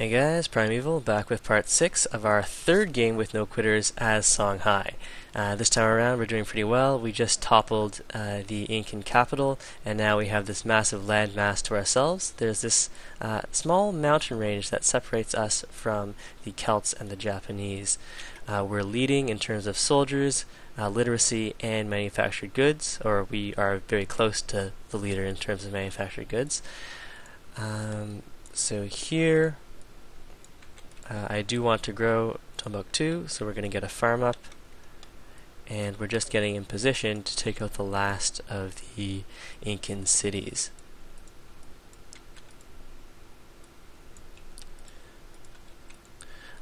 Hey guys, PrimEval back with part 6 of our third game with no quitters as Songhai. This time around we're doing pretty well. We just toppled the Incan capital, and now we have this massive landmass to ourselves. There's this small mountain range that separates us from the Celts and the Japanese. We're leading in terms of soldiers, literacy, and manufactured goods, or we are very close to the leader in terms of manufactured goods. So here I do want to grow Timbuktu, so we're going to get a farm up, and we're just getting in position to take out the last of the Incan cities.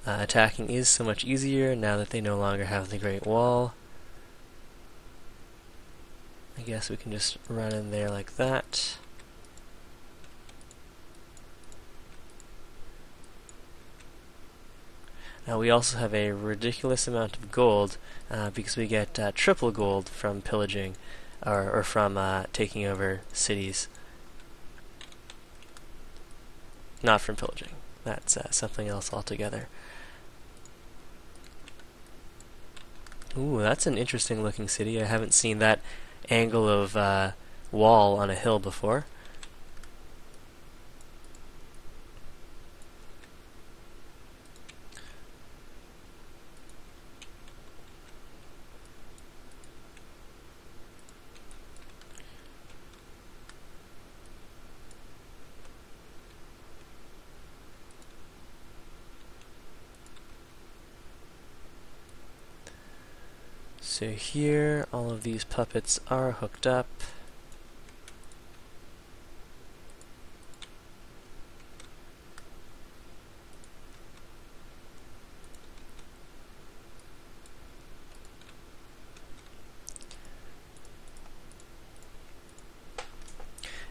Attacking is so much easier now that they no longer have the Great Wall. I guess we can just run in there like that. We also have a ridiculous amount of gold because we get triple gold from pillaging or from taking over cities. Not from pillaging. That's something else altogether. Ooh, that's an interesting looking city. I haven't seen that angle of wall on a hill before. So here, all of these puppets are hooked up.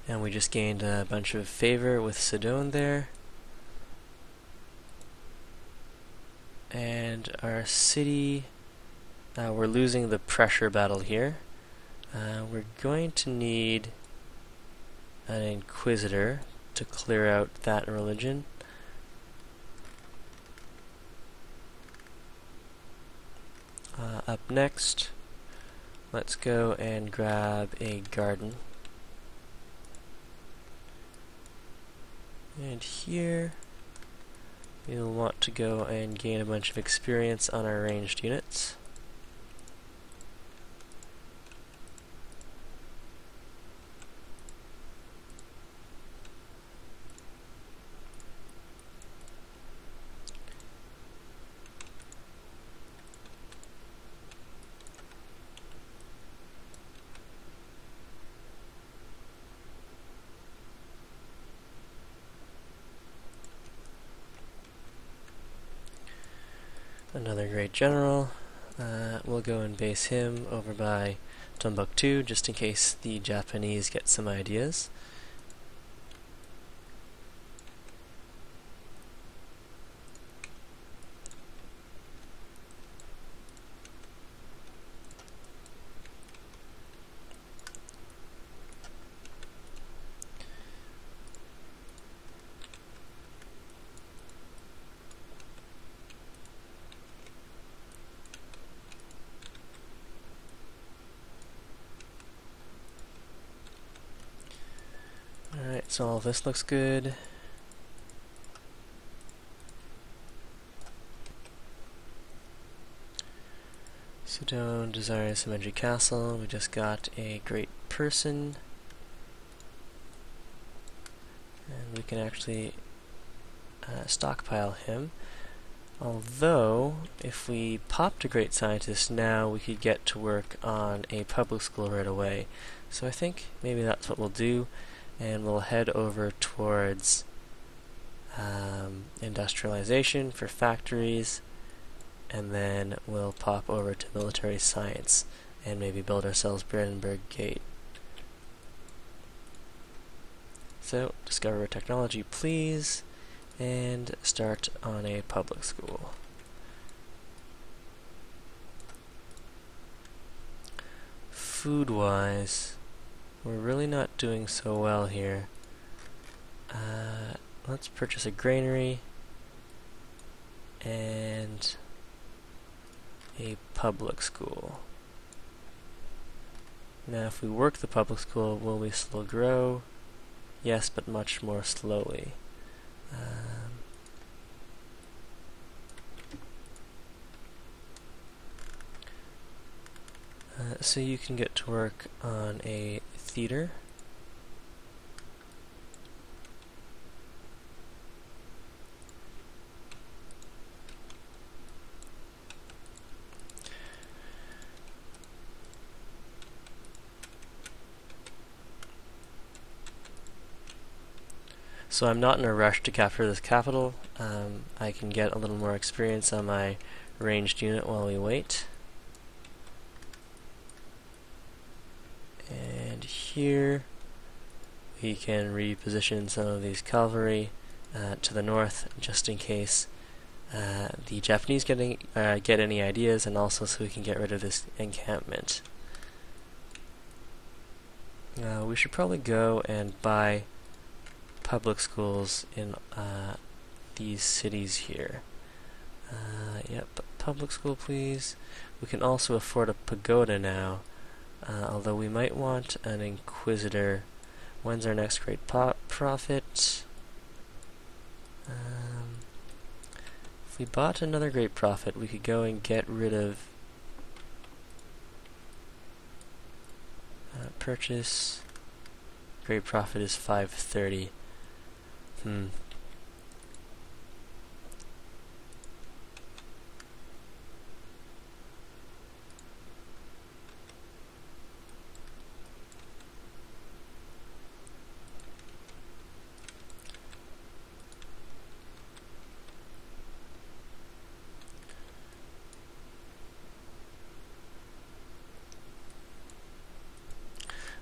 And we just gained a bunch of favor with Sidon there. And our city, we're losing the pressure battle here. We're going to need an Inquisitor to clear out that religion. Up next, let's go and grab a garden. And here, we'll want to go and gain a bunch of experience on our ranged units. Another great general. We'll go and base him over by Timbuktu just in case the Japanese get some ideas. Alright, so all this looks good. Sidon desires Symmetry Castle. We just got a great person. And we can actually stockpile him. Although, if we popped a great scientist now, we could get to work on a public school right away. So I think maybe that's what we'll do. And we'll head over towards industrialization for factories, and then we'll pop over to military science and maybe build ourselves Brandenburg Gate. So, discover technology please, and start on a public school. Food-wise, we're really not doing so well here. Let's purchase a granary and a public school. Now if we work the public school, will we still grow? Yes, but much more slowly. So you can get to work on a theater. So I'm not in a rush to capture this capital. I can get a little more experience on my ranged unit while we wait. And here we can reposition some of these cavalry to the north, just in case the Japanese get any ideas, and also so we can get rid of this encampment. We should probably go and buy public schools in these cities here. Yep, public school please. We can also afford a pagoda now, although we might want an inquisitor. When's our next great prophet? If we bought another great prophet, we could go and get rid of purchase. Great prophet is 530.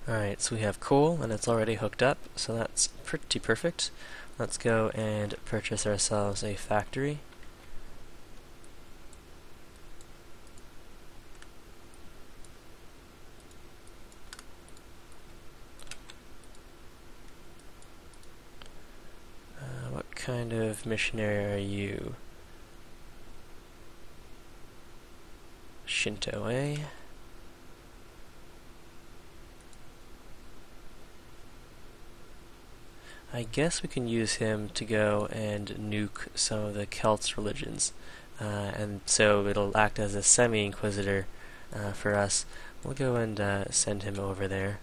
Alright, so we have coal, and it's already hooked up, so that's pretty perfect. Let's go and purchase ourselves a factory. What kind of missionary are you? Shinto, eh? I guess we can use him to go and nuke some of the Celts religions, and so it'll act as a semi-inquisitor for us. We'll go and send him over there.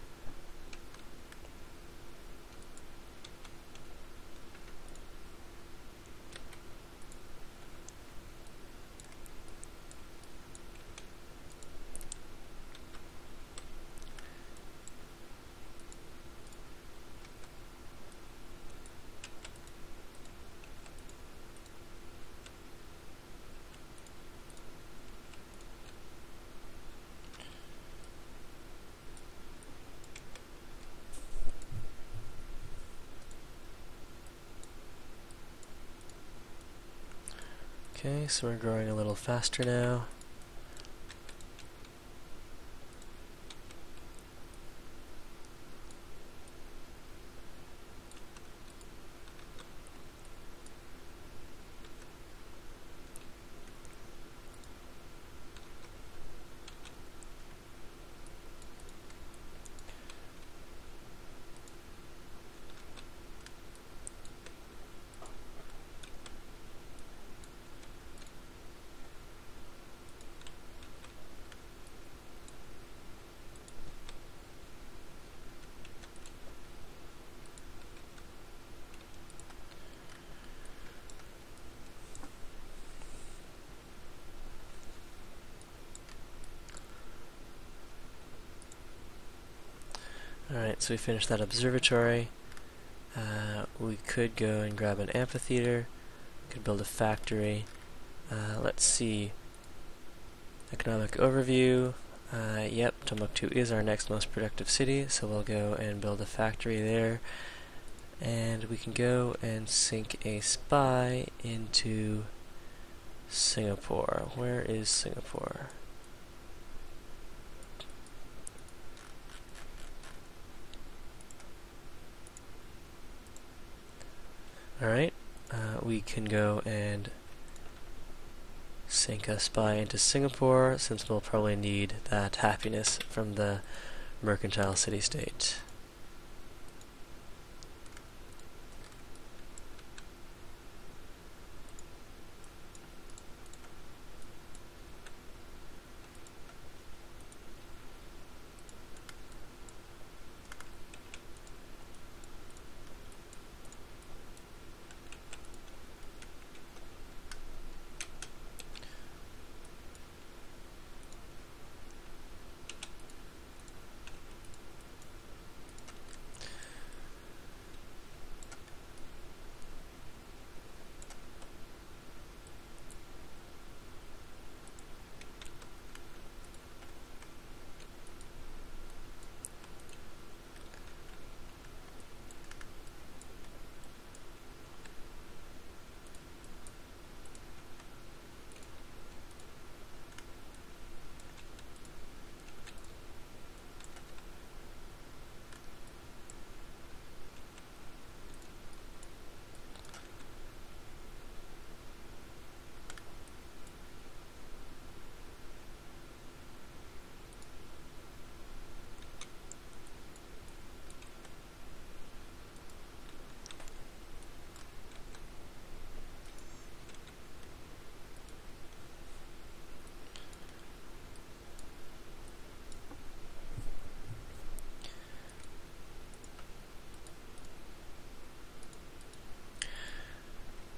Okay, so we're growing a little faster now. Alright, so we finished that observatory. We could go and grab an amphitheater. We could build a factory. Let's see. Economic overview. Yep, Timbuktu is our next most productive city, so we'll go and build a factory there. And we can go and sink a spy into Singapore. Where is Singapore? Alright, we can go and sink a spy into Singapore, since we'll probably need that happiness from the mercantile city-state.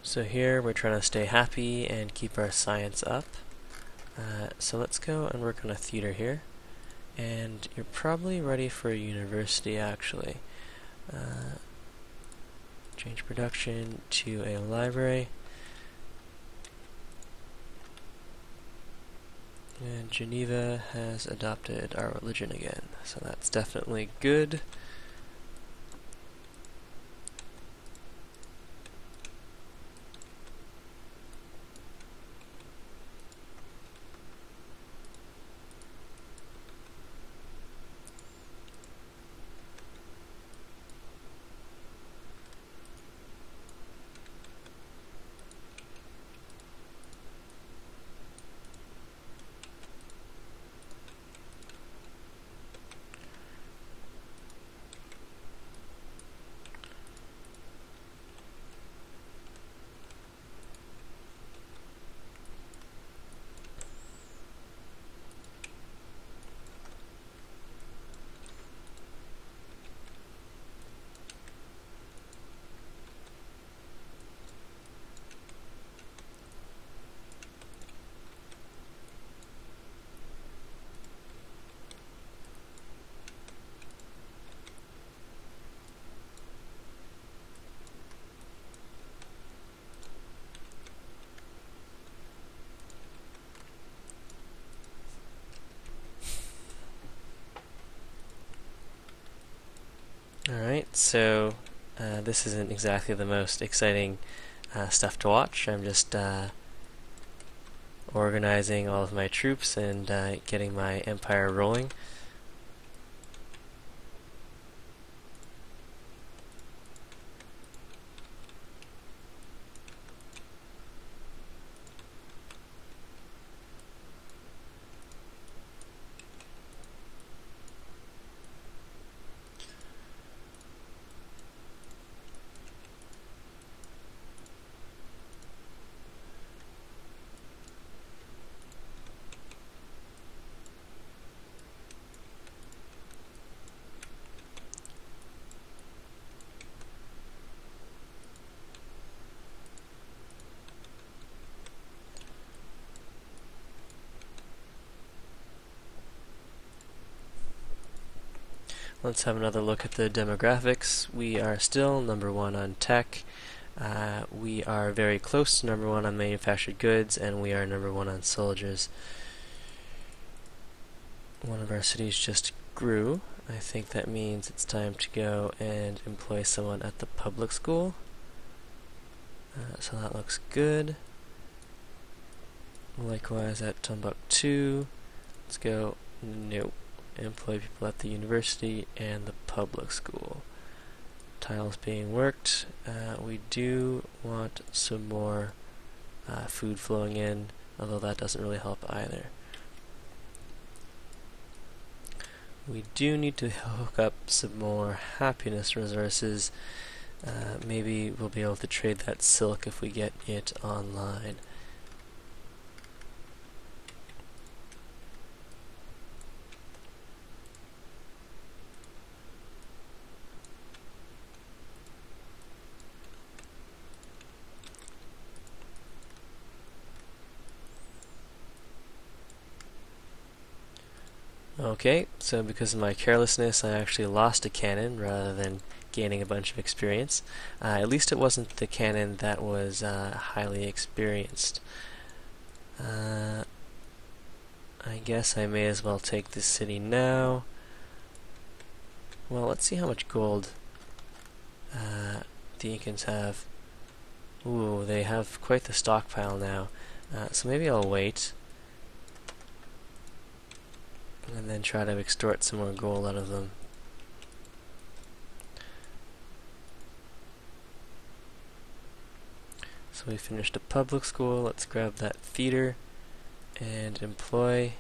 So here we're trying to stay happy and keep our science up. So let's go and work on a theater here. And you're probably ready for a university, actually. Change production to a library. And Geneva has adopted our religion again, so that's definitely good. Alright, so this isn't exactly the most exciting stuff to watch. I'm just organizing all of my troops and getting my empire rolling. Let's have another look at the demographics. We are still #1 on tech. We are very close to #1 on manufactured goods, and we are #1 on soldiers. One of our cities just grew. I think that means it's time to go and employ someone at the public school. So that looks good. Likewise at Timbuktu. Let's go. Nope. Employ people at the university and the public school. Tiles being worked. We do want some more food flowing in although that doesn't really help either. We do need to hook up some more happiness resources. Maybe we'll be able to trade that silk if we get it online. Okay, so because of my carelessness, I actually lost a cannon rather than gaining a bunch of experience. At least it wasn't the cannon that was highly experienced. I guess I may as well take this city now. Well, let's see how much gold the Incans have. Ooh, they have quite the stockpile now. So maybe I'll wait and then try to extort some more gold out of them. So we finished a public school. Let's grab that theater and employ.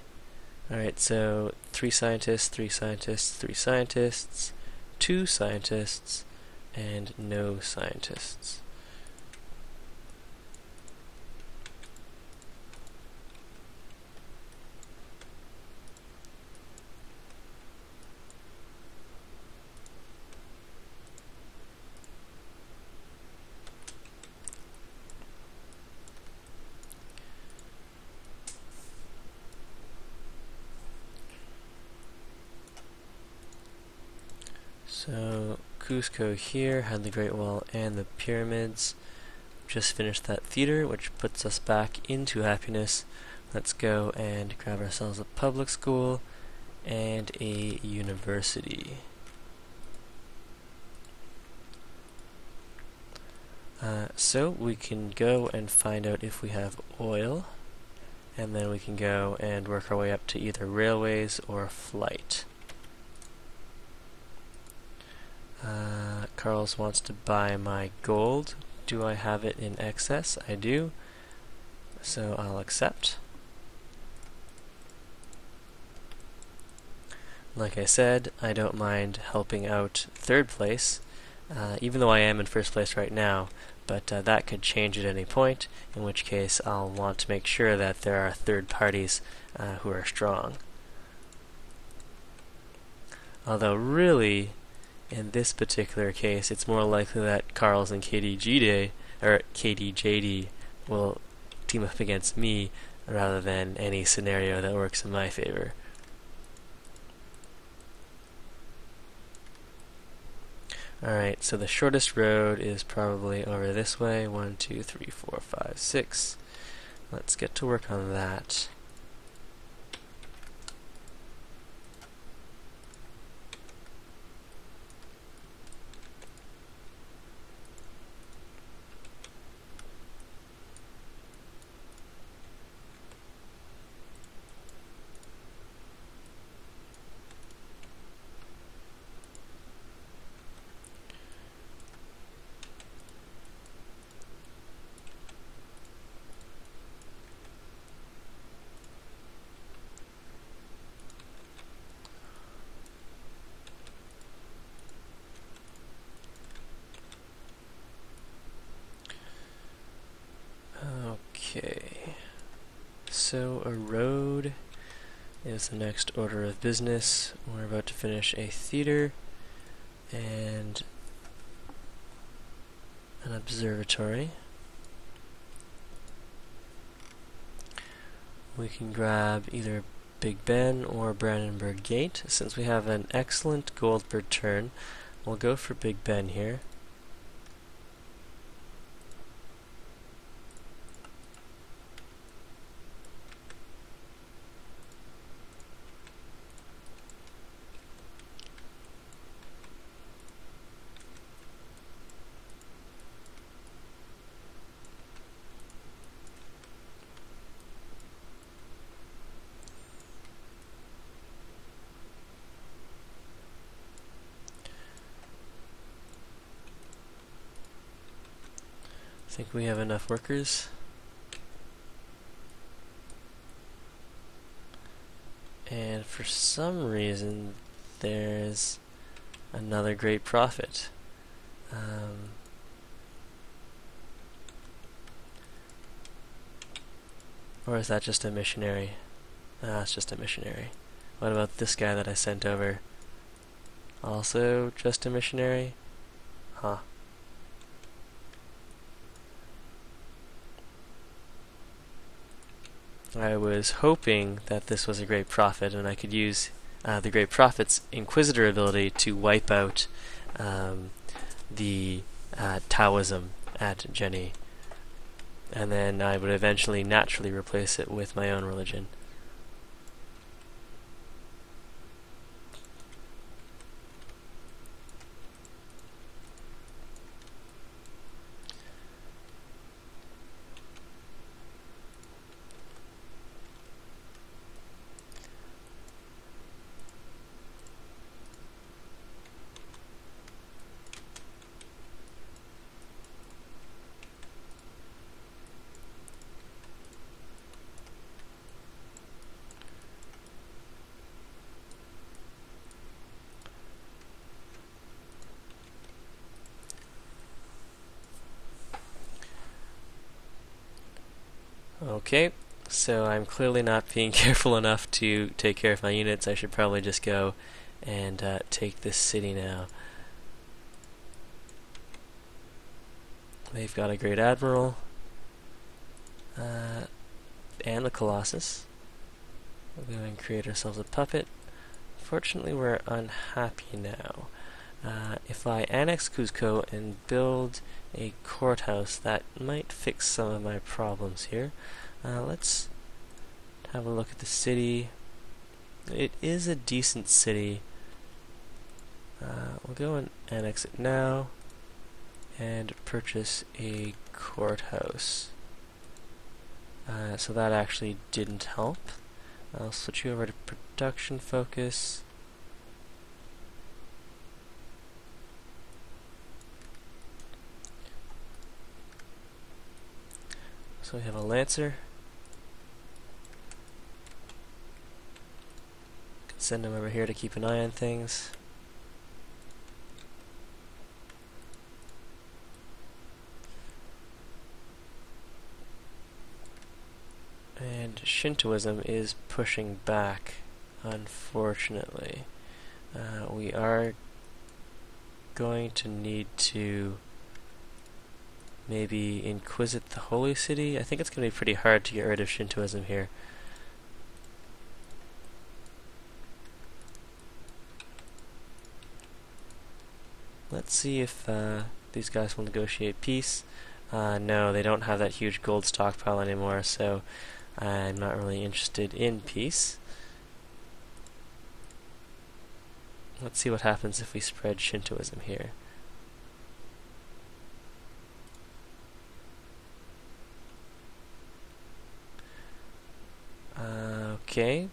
Alright, so 3 scientists, 3 scientists, 3 scientists, 2 scientists, and no scientists. So Cusco here had the Great Wall and the pyramids. Just finished that theater, which puts us back into happiness. Let's go and grab ourselves a public school and a university. So we can go and find out if we have oil, and then we can go and work our way up to either railways or flight. Carlos wants to buy my gold. Do I have it in excess? I do. So I'll accept. Like I said, I don't mind helping out third place, even though I am in first place right now, but that could change at any point, in which case I'll want to make sure that there are third parties who are strong. Although really, in this particular case, it's more likely that Carls and KDJD will team up against me rather than any scenario that works in my favor. Alright, so the shortest road is probably over this way. 1, 2, 3, 4, 5, 6. Let's get to work on that. Okay, so a road is the next order of business. We're about to finish a theater and an observatory. We can grab either Big Ben or Brandenburg Gate. Since we have an excellent gold per turn, we'll go for Big Ben here. I think we have enough workers. And for some reason, there's another great prophet. Or is that just a missionary? Ah, it's just a missionary. What about this guy that I sent over? Also just a missionary? Huh. I was hoping that this was a great prophet and I could use the great prophet's inquisitor ability to wipe out the Taoism at Jenny, and then I would eventually naturally replace it with my own religion. Okay, so I'm clearly not being careful enough to take care of my units. I should probably just go and take this city now. They've got a great admiral and the Colossus. We'll go and create ourselves a puppet. Fortunately, we're unhappy now. If I annex Cuzco and build a courthouse, that might fix some of my problems here. Let's have a look at the city. It is a decent city. We'll go and annex it now and purchase a courthouse. So that actually didn't help. I'll switch you over to production focus. So we have a Lancer. Can send him over here to keep an eye on things. And Shintoism is pushing back, unfortunately. We are going to need to maybe inquisit the Holy City. I think it's going to be pretty hard to get rid of Shintoism here. Let's see if these guys will negotiate peace. No, they don't have that huge gold stockpile anymore, so I'm not really interested in peace. Let's see what happens if we spread Shintoism here. Okay.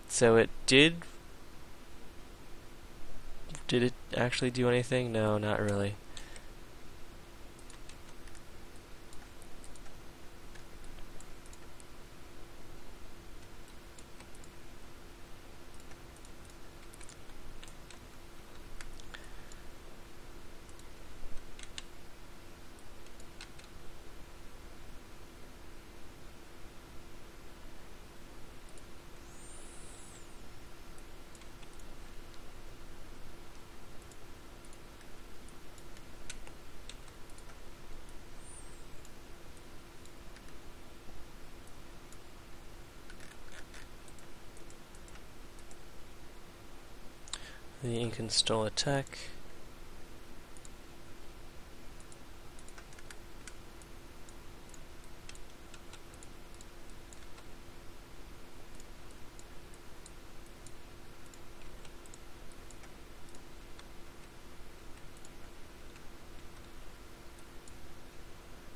So it did... Did it actually do anything? No, not really. The Incan stole attack.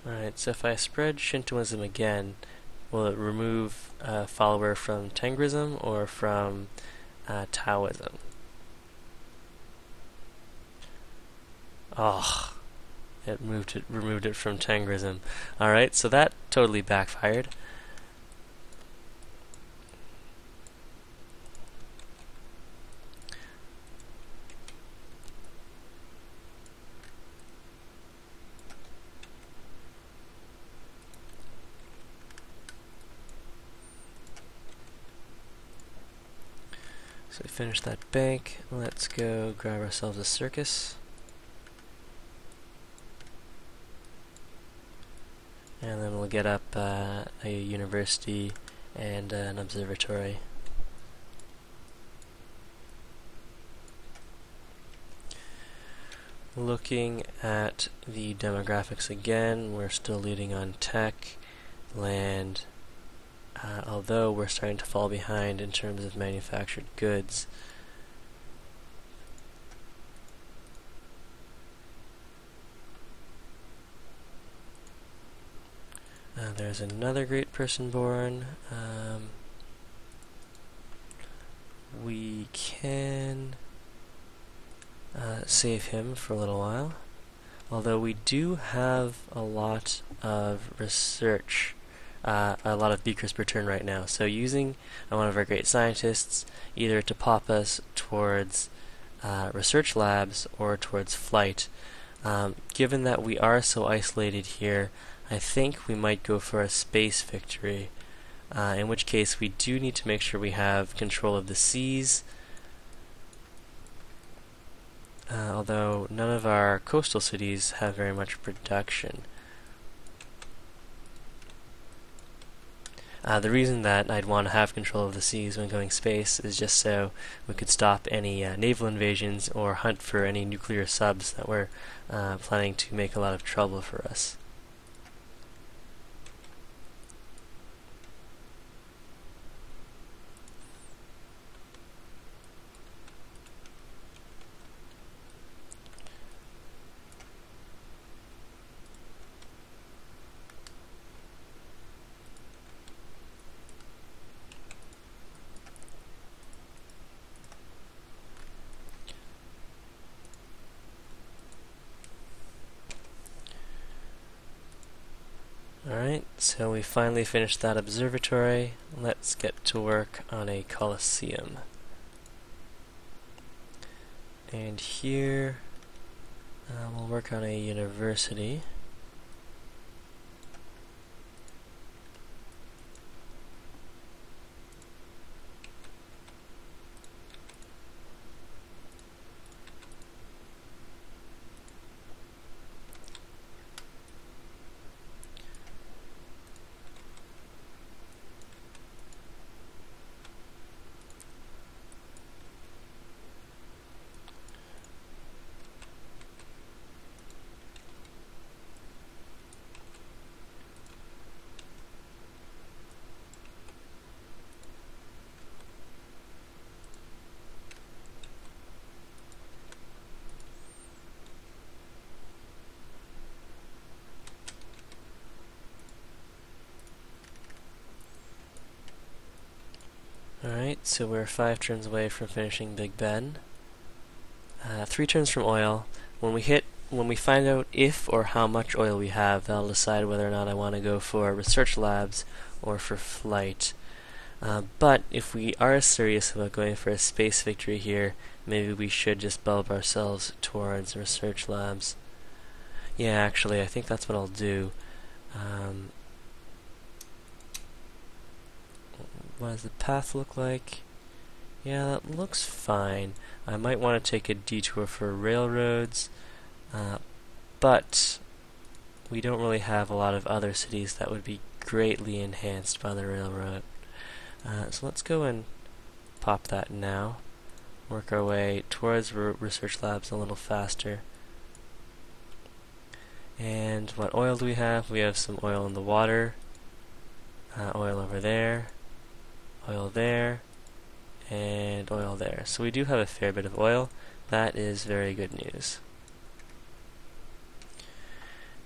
Alright, so if I spread Shintoism again, will it remove a follower from Tengrism or from Taoism? Oh, it removed it from Tengrism. Alright, so that totally backfired. So we finished that bank. Let's go grab ourselves a circus. And then we'll get up a university and an observatory. Looking at the demographics again, we're still leading on tech, land, although we're starting to fall behind in terms of manufactured goods. There's another great person born. We can save him for a little while, although we do have a lot of research, a lot of beakers per turn right now, so using one of our great scientists either to pop us towards research labs or towards flight. Given that we are so isolated here, I think we might go for a space victory, in which case we do need to make sure we have control of the seas, although none of our coastal cities have very much production. The reason that I'd want to have control of the seas when going space is just so we could stop any naval invasions or hunt for any nuclear subs that were planning to make a lot of trouble for us. Alright, so we finally finished that observatory. Let's get to work on a coliseum. And here we'll work on a university. Alright, so we're 5 turns away from finishing Big Ben. 3 turns from oil. When we find out if or how much oil we have, that'll decide whether or not I want to go for research labs or for flight. But if we are serious about going for a space victory here, maybe we should just bulb ourselves towards research labs. Yeah, actually, I think that's what I'll do. What does the path look like? Yeah, that looks fine. I might want to take a detour for railroads, but we don't really have a lot of other cities that would be greatly enhanced by the railroad. So let's go and pop that now. Work our way towards research labs a little faster. And what oil do we have? We have some oil in the water, oil over there, oil there, and oil there. So we do have a fair bit of oil. That is very good news.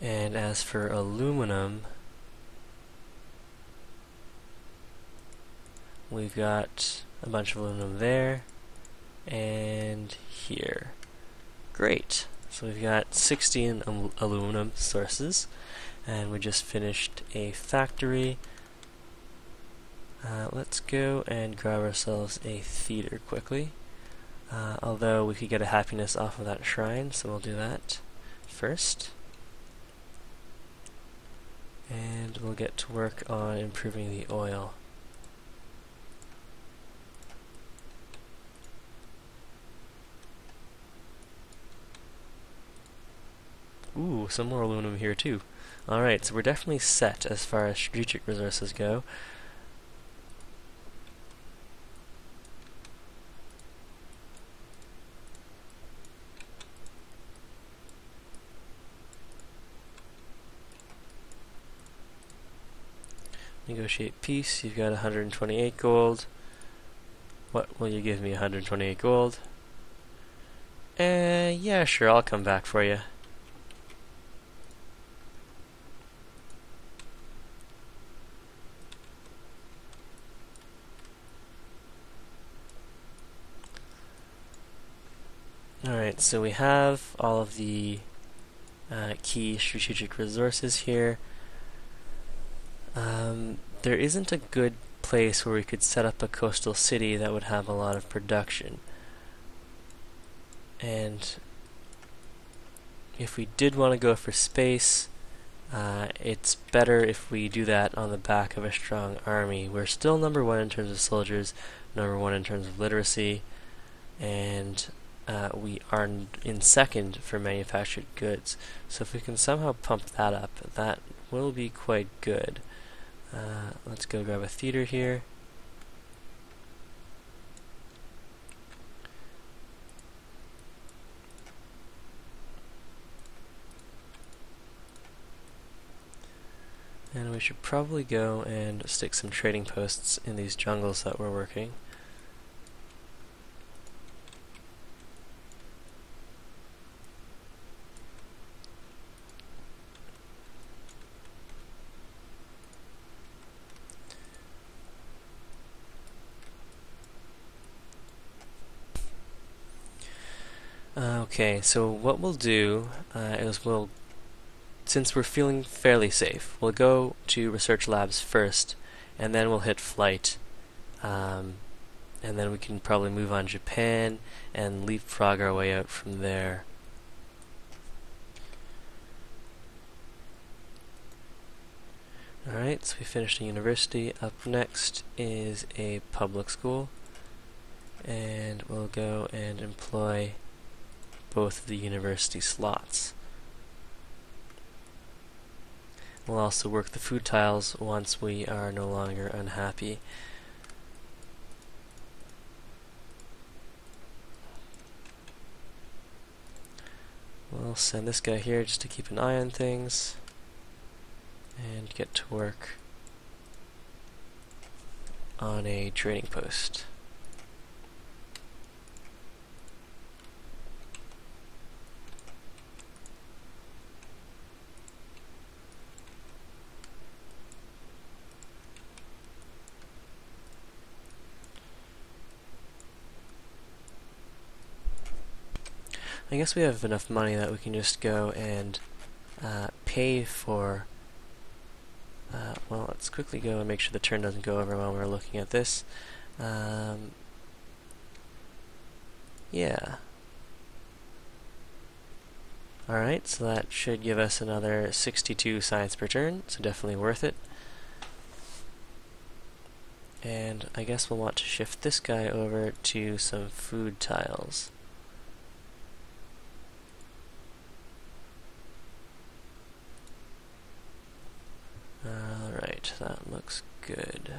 And as for aluminum, we've got a bunch of aluminum there and here. Great. So we've got 16 aluminum sources, and we just finished a factory. Let's go and grab ourselves a theater quickly, although we could get a happiness off of that shrine, so we'll do that first. And we'll get to work on improving the oil. Ooh, some more aluminum here too. Alright, so we're definitely set as far as strategic resources go. Negotiate peace. You've got 128 gold. What will you give me? 128 gold? Yeah, sure, I'll come back for you. Alright, so we have all of the key strategic resources here. There isn't a good place where we could set up a coastal city that would have a lot of production. And if we did want to go for space, it's better if we do that on the back of a strong army. We're still number 1 in terms of soldiers, number 1 in terms of literacy, and we are in second for manufactured goods. So if we can somehow pump that up, that will be quite good. Let's go grab a theater here. And we should probably go and stick some trading posts in these jungles that we're working. Okay, so what we'll do is since we're feeling fairly safe, we'll go to research labs first, and then we'll hit flight, and then we can probably move on Japan and leapfrog our way out from there. Alright, so we finished a university. Up next is a public school, and we'll go and employ both of the university slots. We'll also work the food tiles once we are no longer unhappy. We'll send this guy here just to keep an eye on things and get to work on a trading post. I guess we have enough money that we can just go and pay for... well, let's quickly go and make sure the turn doesn't go over while we're looking at this. Yeah. Alright, so that should give us another 62 science per turn, so definitely worth it. And I guess we'll want to shift this guy over to some food tiles. Alright, that looks good.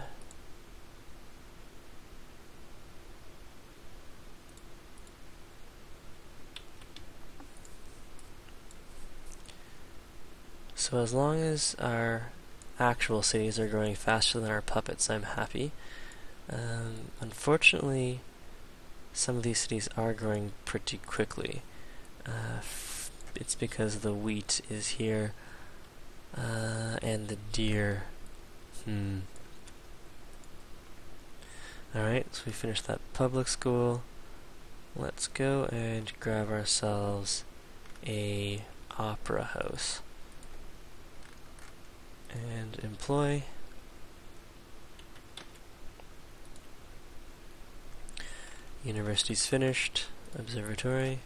So as long as our actual cities are growing faster than our puppets, I'm happy. Unfortunately, some of these cities are growing pretty quickly. It's because the wheat is here. And the deer. Alright, so we finished that public school. Let's go and grab ourselves a opera house. And employ. University's finished. Observatory.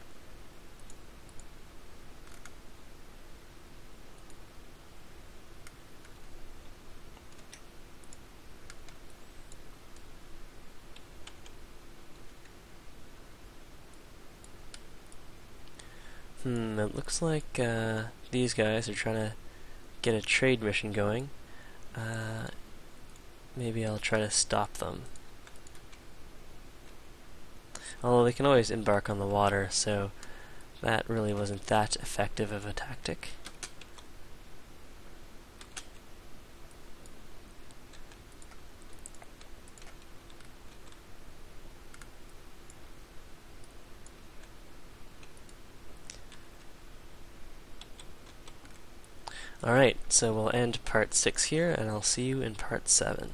It looks like these guys are trying to get a trade mission going. Maybe I'll try to stop them. Although they can always embark on the water, so that really wasn't that effective of a tactic. Alright, so we'll end part 6 here, and I'll see you in part 7.